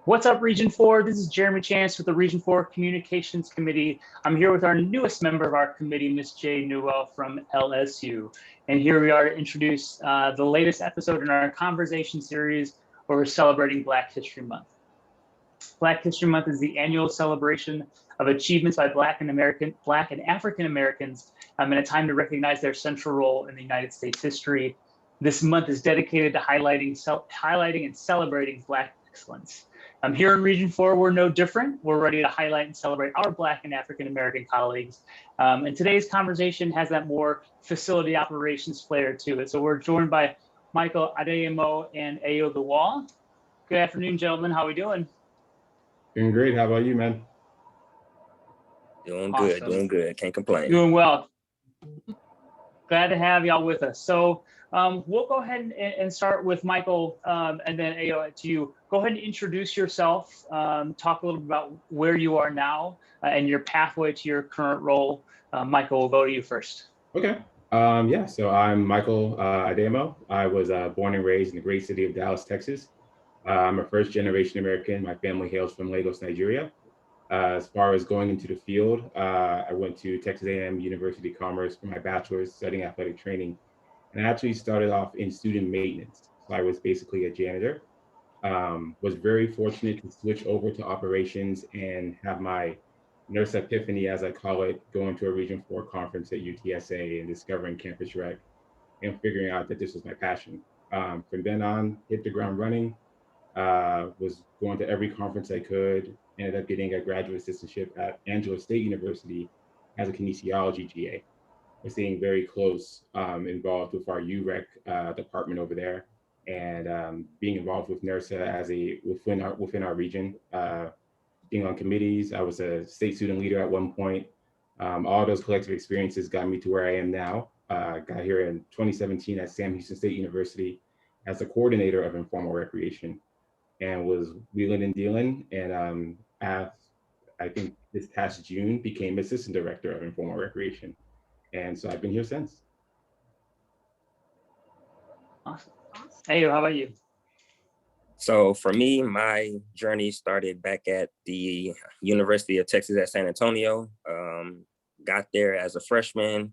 What's up, Region 4? This is Jeremy Chance with the Region 4 Communications Committee. I'm here with our newest member of our committee, Ms. Jay Newell from LSU. And here we are to introduce the latest episode in our conversation series where we're celebrating Black History Month. Black History Month is the annual celebration of achievements by Black and African Americans in a time to recognize their central role in the United States history. This month is dedicated to highlighting and celebrating Black excellence. Here in Region 4, we're no different. We're ready to highlight and celebrate our Black and African American colleagues. And today's conversation has that more facility operations flair to it. So we're joined by Michael Adeyemo and Ayo Lawal. Good afternoon, gentlemen. How are we doing? Doing great. How about you, man? Doing good, doing good. Can't complain. Doing well. Glad to have y'all with us. So we'll go ahead and start with Michael and then Ayo to you. Go ahead and introduce yourself, talk a little bit about where you are now and your pathway to your current role. Michael, we'll go to you first. Okay. So I'm Michael Adeyemo. I was born and raised in the great city of Dallas, Texas. I'm a first-generation American. My family hails from Lagos, Nigeria. As far as going into the field, I went to Texas A&M University Commerce for my bachelor's, studying athletic training. And I actually started off in student maintenance. So I was basically a janitor. Was very fortunate to switch over to operations and have my NIRSA epiphany, as I call it, going to a Region 4 conference at UTSA and discovering campus rec and figuring out that this was my passion. From then on, hit the ground running, was going to every conference I could, ended up getting a graduate assistantship at Angelo State University as a kinesiology GA. We're staying very close, involved with our UREC department over there, and being involved with NIRSA within our region, being on committees. I was a state student leader at one point. All those collective experiences got me to where I am now. Got here in 2017 at Sam Houston State University as the coordinator of informal recreation, and was wheeling and dealing. And I think this past June became assistant director of informal recreation. And so I've been here since. Awesome. Ayo, how about you? So for me, my journey started back at the University of Texas at San Antonio. Got there as a freshman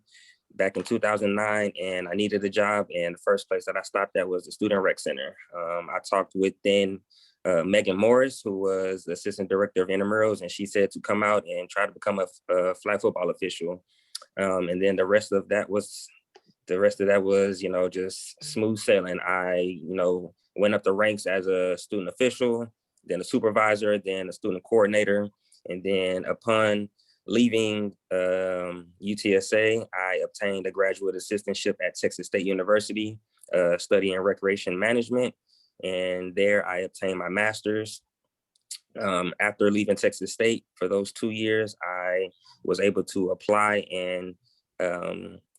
back in 2009, and I needed a job. And the first place that I stopped at was the Student Rec Center. I talked with then Megan Morris, who was the assistant director of intramurals, and she said to come out and try to become a flag football official. And then the rest of that was, just smooth sailing. I, went up the ranks as a student official, then a supervisor, then a student coordinator. And then upon leaving UTSA, I obtained a graduate assistantship at Texas State University, studying recreation management. And there I obtained my master's. After leaving Texas State for those 2 years, I was able to apply and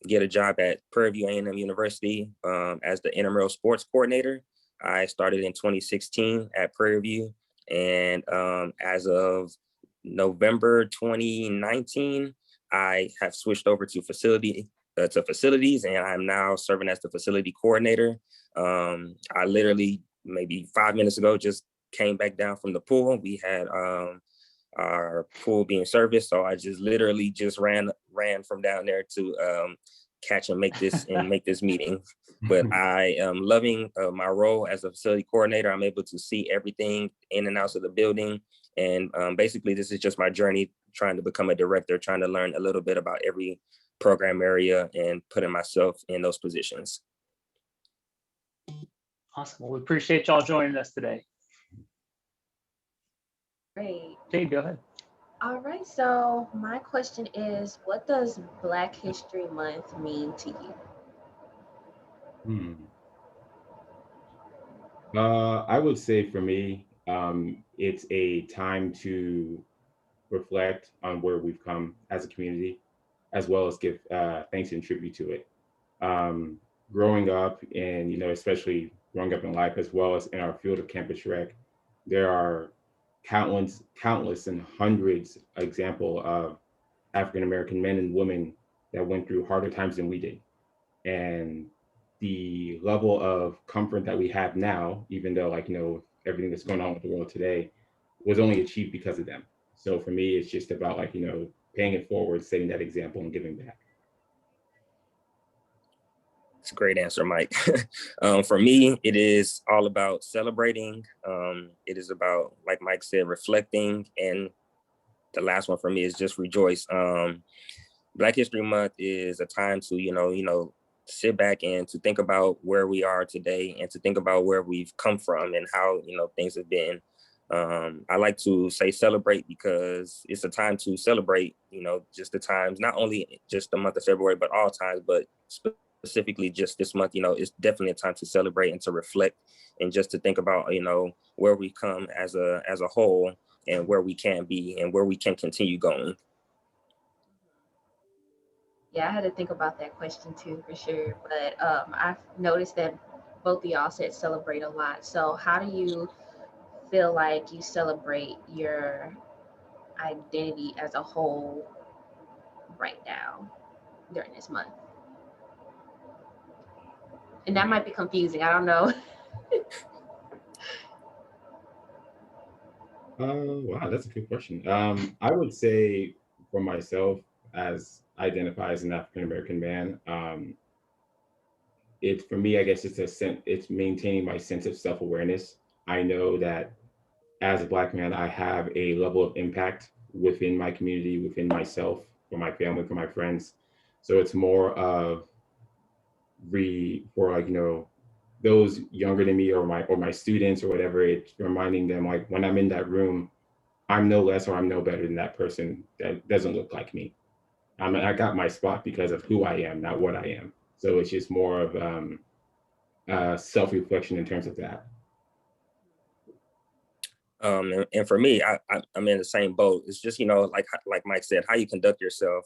get a job at Prairie View A&M University as the intramural sports coordinator. I started in 2016 at Prairie View, and as of November 2019, I have switched over to facilities, and I'm now serving as the facility coordinator. I literally maybe 5 minutes ago just came back down from the pool. We had our pool being serviced, so I just literally just ran from down there to catch and make this meeting. But I am loving my role as a facility coordinator. I'm able to see everything in and out of the building, and basically this is just my journey trying to become a director, trying to learn a little bit about every program area and putting myself in those positions. Awesome. Well, we appreciate y'all joining us today. Great. Jay, go ahead. All right, so my question is, what does Black History Month mean to you? I would say for me, it's a time to reflect on where we've come as a community, as well as give thanks and tribute to it. Growing up, and especially growing up in life, as well as in our field of campus rec, there are countless and hundreds example of African American men and women that went through harder times than we did. And the level of comfort that we have now, even though everything that's going on with the world today was only achieved because of them. So for me, it's just about like, paying it forward, setting that example and giving back. It's a great answer, Mike. For me, it is all about celebrating. It is about, like Mike said, reflecting. And the last one for me is just rejoice. Black History Month is a time to, sit back and to think about where we are today and to think about where we've come from and how, things have been. I like to say celebrate because it's a time to celebrate, just the times, not only just the month of February, but all times, but specifically just this month, it's definitely a time to celebrate and to reflect and just to think about, where we come as a whole and where we can be and where we can continue going. Yeah, I had to think about that question too, for sure. But I've noticed that both of y'all said celebrate a lot. So how do you feel like you celebrate your identity as a whole right now during this month? And that might be confusing. I don't know. Wow, that's a good question. I would say for myself, as identify as an African American man, for me, I guess it's maintaining my sense of self awareness. I know that as a Black man, I have a level of impact within my community, within myself, for my family, for my friends. So it's more of for like, those younger than me or my students or whatever, it's reminding them like when I'm in that room, I'm no less or I'm no better than that person that doesn't look like me. I got my spot because of who I am, not what I am. So it's just more of self-reflection in terms of that. And for me, I'm in the same boat. It's just, like Mike said, how you conduct yourself.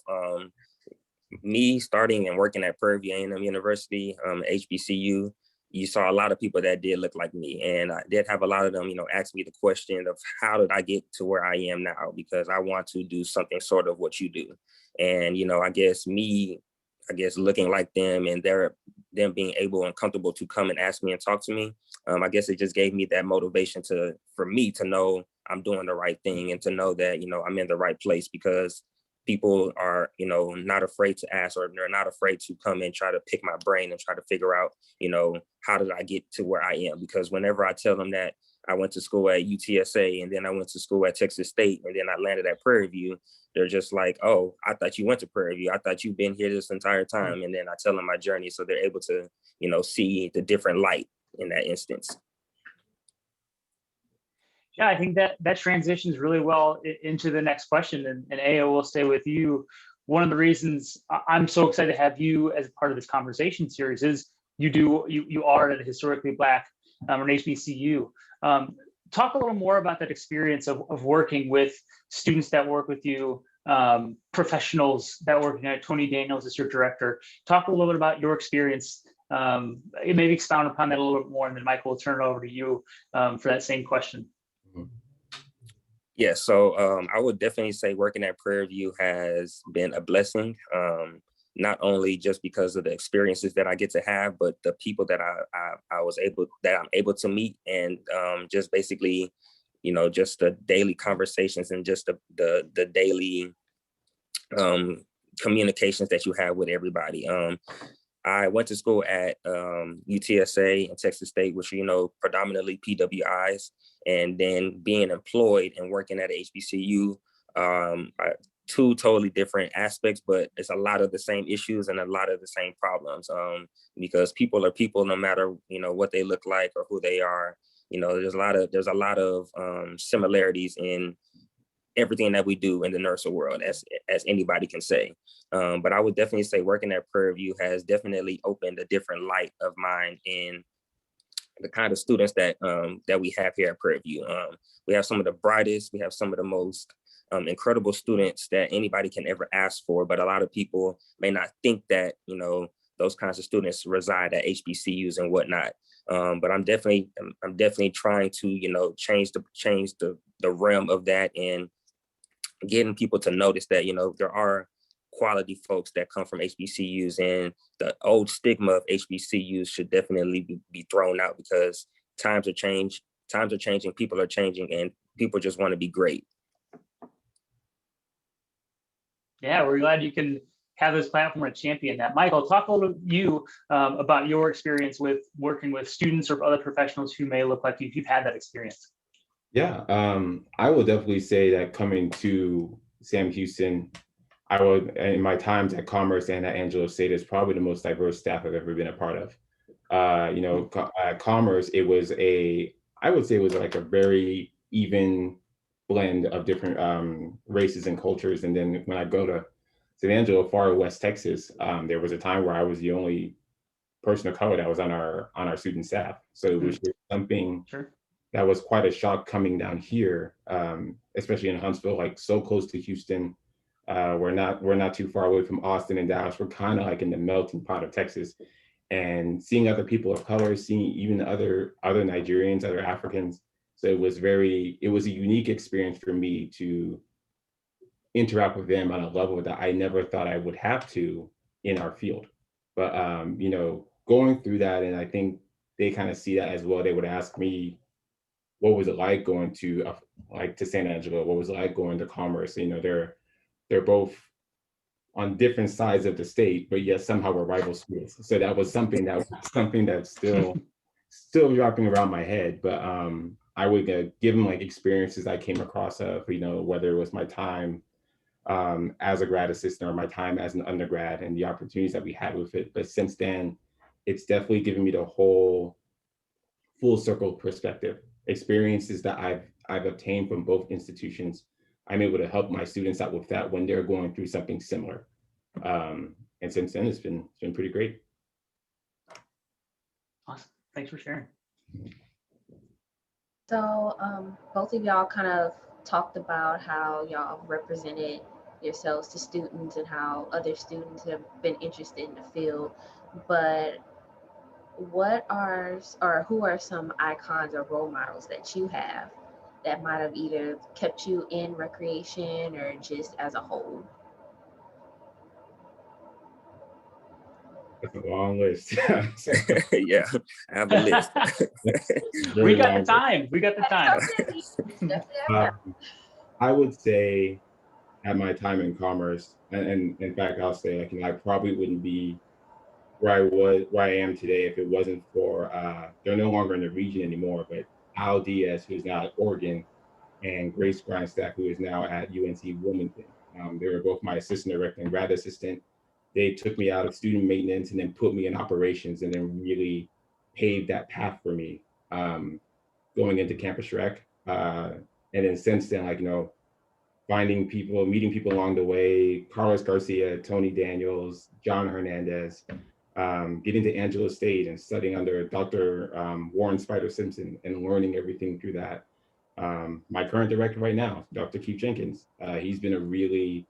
Me starting and working at Prairie View A&M University, HBCU, you saw a lot of people that did look like me. And I did have a lot of them, ask me the question of how did I get to where I am now? Because I want to do something sort of what you do. And, I guess looking like them and them being able and comfortable to come and ask me and talk to me, I guess it just gave me that motivation for me to know I'm doing the right thing and to know that, I'm in the right place because people are, not afraid to ask, or they're not afraid to come and try to pick my brain and try to figure out, how did I get to where I am? Because whenever I tell them that I went to school at UTSA and then I went to school at Texas State and then I landed at Prairie View, they're just like, oh, I thought you went to Prairie View. I thought you've been here this entire time. And then I tell them my journey. So they're able to, see the different light in that instance. Yeah, I think that transitions really well into the next question. And Ayo, will stay with you. One of the reasons I'm so excited to have you as part of this conversation series is you are at a historically Black or an HBCU. Talk a little more about that experience of working with students that work with you, professionals that work at Tony Daniels as your director. Talk a little bit about your experience. Maybe expound upon that a little bit more, and then Michael will turn it over to you for that same question. Yeah, so I would definitely say working at Prairie View has been a blessing, not only just because of the experiences that I get to have, but the people that I'm able to meet, and just basically, just the daily conversations and just the daily communications that you have with everybody. I went to school at UTSA and Texas State, which are, predominantly PWIs, and then being employed and working at HBCU, two totally different aspects, but it's a lot of the same issues and a lot of the same problems, because people are people no matter, what they look like or who they are. There's a lot of similarities in everything that we do in the NIRSA world, as anybody can say. But I would definitely say working at Prairie View has definitely opened a different light of mine in the kind of students that we have here at Prairie View. We have some of the brightest, we have some of the most incredible students that anybody can ever ask for, but a lot of people may not think that, those kinds of students reside at HBCUs and whatnot. But I'm definitely trying to, change the realm of that and getting people to notice that, there are quality folks that come from HBCUs, and the old stigma of HBCUs should definitely be thrown out because times have changed. times are changing, people are changing, and people just want to be great. Yeah, we're glad you can have this platform to champion that. Michael, talk a little you about your experience with working with students or other professionals who may look like you, if you've had that experience. Yeah, I will definitely say that coming to Sam Houston, I would, in my times at Commerce and at Angelo State, is probably the most diverse staff I've ever been a part of. At Commerce, I would say it was like a very even blend of different races and cultures. And then when I go to San Angelo, far West Texas, there was a time where I was the only person of color that was on our student staff. So it was just something that was quite a shock coming down here, especially in Huntsville, like so close to Houston. We're not too far away from Austin and Dallas. We're kind of like in the melting pot of Texas, and seeing other people of color, seeing even other Nigerians, other Africans. So it was a unique experience for me to interact with them on a level that I never thought I would have to in our field. But going through that, and I think they kind of see that as well. They would ask me, what was it like going to San Angelo? What was it like going to Commerce? They're both on different sides of the state, but yet somehow we're rival schools. So that was something that's still dropping around my head. But I would give them like experiences I came across of, whether it was my time as a grad assistant or my time as an undergrad and the opportunities that we had with it. But since then, it's definitely given me the whole full circle perspective. Experiences that I've obtained from both institutions, I'm able to help my students out with that when they're going through something similar. And since then, it's been pretty great. Awesome. Thanks for sharing. So both of y'all kind of talked about how y'all represented yourselves to students and how other students have been interested in the field. But who are some icons or role models that you have that might have either kept you in recreation or just as a whole? That's a long list. Yeah, I have a list. We got the time. We got the time. I would say at my time in Commerce, and in fact, I'll say I probably wouldn't be where I am today if it wasn't for they're no longer in the region anymore, but Al Diaz, who's now at Oregon, and Grace Grindstack, who is now at UNC Wilmington. They were both my assistant director and grad assistant. They took me out of student maintenance and then put me in operations, and then really paved that path for me going into Campus Rec. And then since then, meeting people along the way, Carlos Garcia, Tony Daniels, John Hernandez, getting to Angelo State and studying under Dr. Warren Spider Simpson and learning everything through that. My current director right now, Dr. Keith Jenkins, he's been a really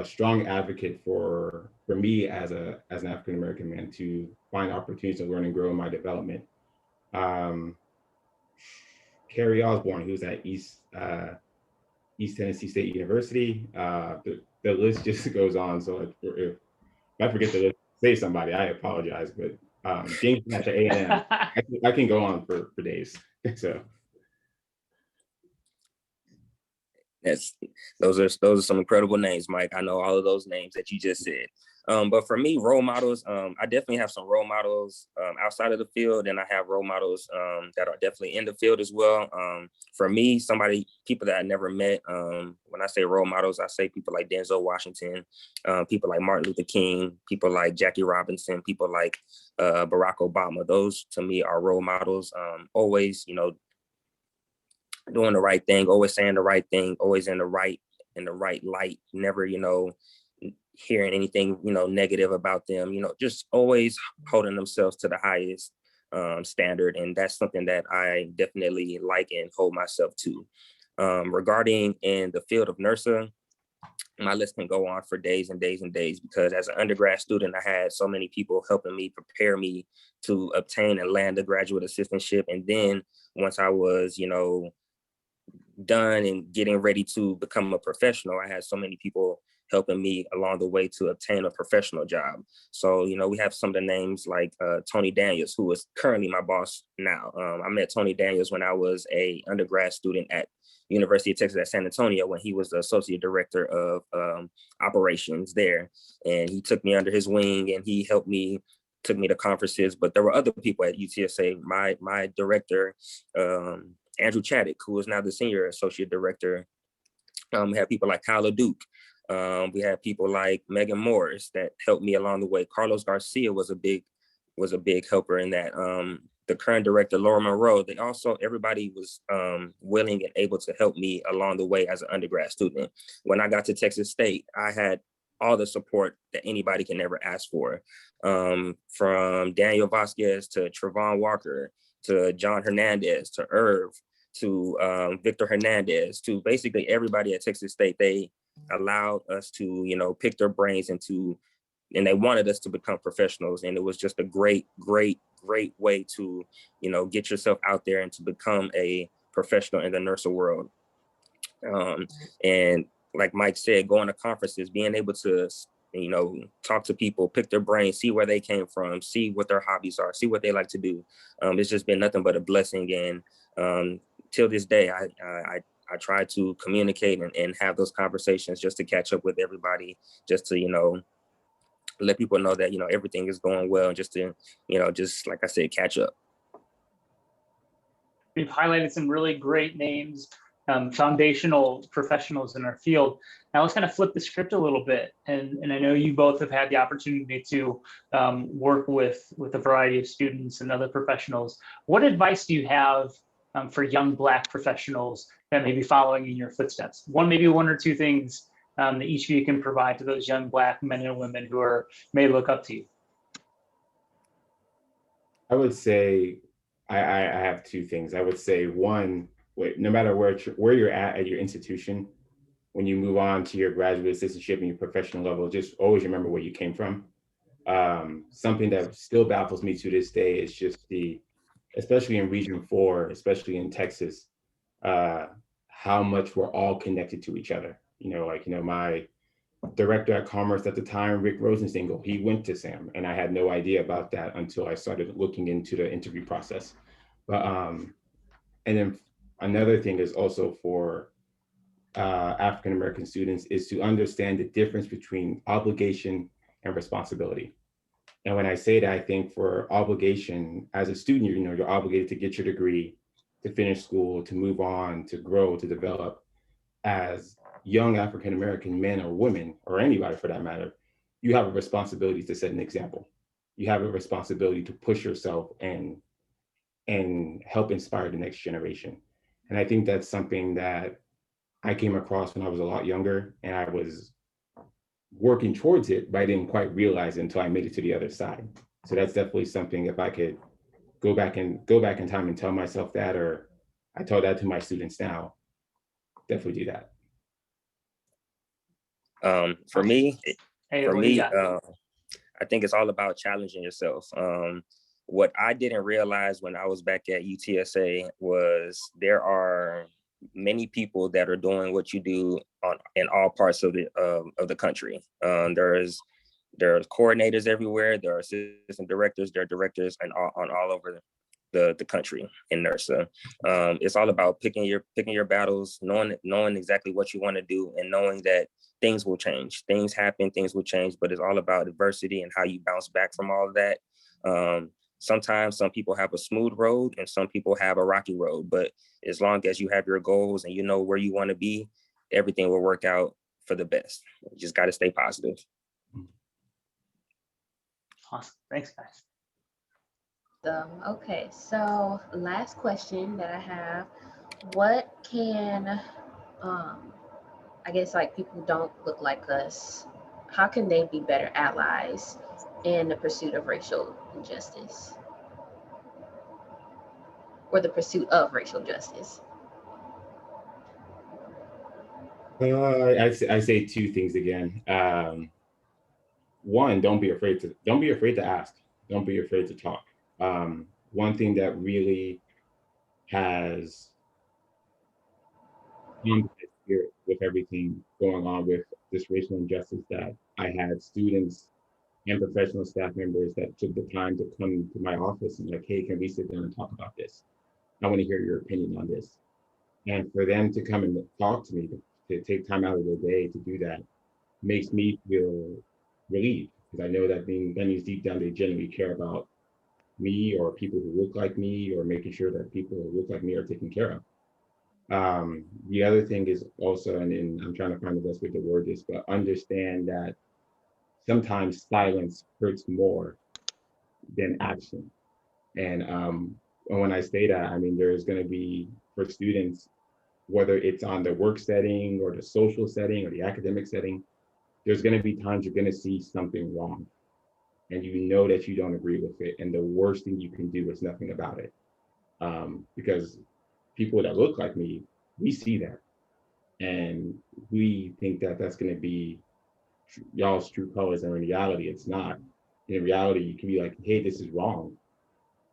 strong advocate for me as an African American man to find opportunities to learn and grow in my development. Carrie Osborne, who's at East Tennessee State University. The list just goes on. So if I forget to say somebody, I apologize. But James at the A&M, I can go on for days. So. Those are some incredible names, Mike. I know all of those names that you just said. But for me, role models, I definitely have some role models outside of the field, and I have role models that are definitely in the field as well. For me, people that I never met, when I say role models, I say people like Denzel Washington, people like Martin Luther King, people like Jackie Robinson, people like Barack Obama. Those to me are role models. Always, doing the right thing, always saying the right thing, always in the right light, never, hearing anything, negative about them, just always holding themselves to the highest standard. And that's something that I definitely like and hold myself to. Regarding in the field of NIRSA, my list can go on for days and days and days, because as an undergrad student, I had so many people helping me prepare me to obtain and land a graduate assistantship. And then once I was, done and getting ready to become a professional, I had so many people helping me along the way to obtain a professional job. So, you know, we have some of the names like Tony Daniels, who is currently my boss now. I met Tony Daniels when I was a undergrad student at University of Texas at San Antonio, when he was the associate director of operations there. And he took me under his wing and he helped me, took me to conferences. But there were other people at UTSA, my director, Andrew Chaddick, who is now the senior associate director. We had people like Kyla Duke. We had people like Megan Morris that helped me along the way. Carlos Garcia was a big helper in that. The current director, Laura Monroe, they also, everybody was willing and able to help me along the way as an undergrad student. When I got to Texas State, I had all the support that anybody can ever ask for, from Daniel Vasquez to Trevon Walker, to John Hernandez, to Irv, to Victor Hernandez, to basically everybody at Texas State. They allowed us to, you know, pick their brains and they wanted us to become professionals. And it was just a great way to, you know, get yourself out there and to become a professional in the NIRSA world. And like Mike said, going to conferences, being able to, you know, talk to people, pick their brains, see where they came from, see what their hobbies are, see what they like to do. It's just been nothing but a blessing. And till this day, I try to communicate and have those conversations just to catch up with everybody, just to, you know, let people know that, you know, everything is going well, and just to, you know, just like I said, catch up. We've highlighted some really great names, foundational professionals in our field. Now let's kind of flip the script a little bit. And I know you both have had the opportunity to work with a variety of students and other professionals. What advice do you have for young Black professionals that may be following in your footsteps? Maybe one or two things that each of you can provide to those young Black men and women who may look up to you. I would say I have two things. I would say one, no matter where you're at your institution, when you move on to your graduate assistantship and your professional level, just always remember where you came from. Something that still baffles me to this day is just especially in Region 4, especially in Texas, how much we're all connected to each other. My director at Commerce at the time, Rick Rosenstengel, he went to SAM, and I had no idea about that until I started looking into the interview process. But and then another thing is also for African American students is to understand the difference between obligation and responsibility. And when I say that, I think for obligation as a student, you're obligated to get your degree, to finish school, to move on, to grow, to develop. As young African American men or women, or anybody for that matter, you have a responsibility to set an example. You have a responsibility to push yourself and help inspire the next generation. And I think that's something that I came across when I was a lot younger, and I was working towards it, but I didn't quite realize it until I made it to the other side. So that's definitely something, if I could go back in time and tell myself that, or I tell that to my students now, definitely do that. For me, I think it's all about challenging yourself. What I didn't realize when I was back at UTSA was there are many people that are doing what you do in all parts of the country. There's coordinators everywhere. There are assistant directors. There are directors on all over the country in NIRSA. It's all about picking your battles, knowing exactly what you want to do, and knowing that things will change. Things happen, things will change, but it's all about adversity and how you bounce back from all of that. Sometimes some people have a smooth road and some people have a rocky road, but as long as you have your goals and you know where you want to be, everything will work out for the best. You just got to stay positive. Awesome. Thanks, guys. Okay, so last question that I have, what can, I guess like people who don't look like us, how can they be better allies in the pursuit of racial justice? Or the pursuit of racial justice? I say two things again. One, don't be afraid to ask. Don't be afraid to talk. One thing that really has here with everything going on with this racial injustice that I had students and professional staff members that took the time to come to my office and like, hey, can we sit down and talk about this? I want to hear your opinion on this. And for them to come and talk to me, to take time out of their day to do that, makes me feel relieved, because I know that that means deep down they genuinely care about me or people who look like me, or making sure that people who look like me are taken care of. The other thing is also, and I'm trying to find the best way to word this, but understand that sometimes silence hurts more than action. And when I say that, I mean, there's going to be, for students, whether it's on the work setting or the social setting or the academic setting, there's going to be times you're going to see something wrong and you know that you don't agree with it. And the worst thing you can do is nothing about it. Because people that look like me, we see that. And we think that that's going to be y'all's true colors. And in reality, it's not. In reality, you can be like, hey, this is wrong.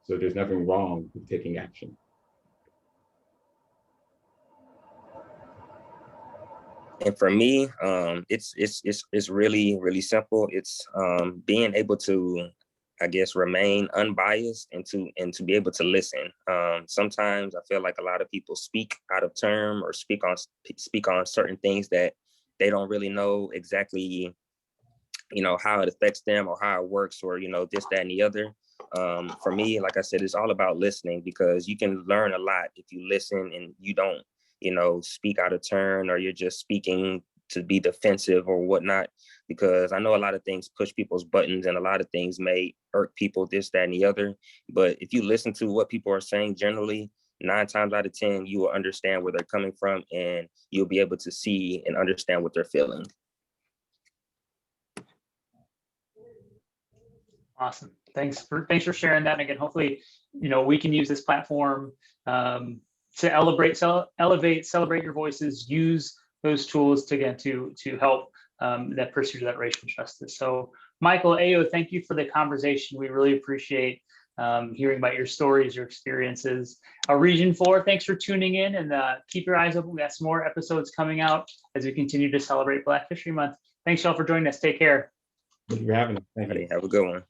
So there's nothing wrong with taking action. And for me, it's really simple. It's being able to, I guess, remain unbiased and to be able to listen. Sometimes I feel like a lot of people speak out of term or speak on certain things that they don't really know exactly, how it affects them or how it works, or this, that, and the other. For me, like I said, it's all about listening, because you can learn a lot if you listen and you don't speak out of turn, or you're just speaking to be defensive or whatnot, because I know a lot of things push people's buttons and a lot of things may irk people, this, that, and the other. But if you listen to what people are saying, generally 9 times out of 10, you will understand where they're coming from, and you'll be able to see and understand what they're feeling. Awesome. Thanks for sharing that. And again, hopefully, we can use this platform to elevate, celebrate your voices, use those tools to help that pursuit of that racial justice. So Michael, Ayo, thank you for the conversation. We really appreciate hearing about your stories, your experiences. Region 4, thanks for tuning in, and keep your eyes open. We got some more episodes coming out as we continue to celebrate Black History Month. Thanks y'all for joining us. Take care. Thank you for having us. Thank you. Have a good one.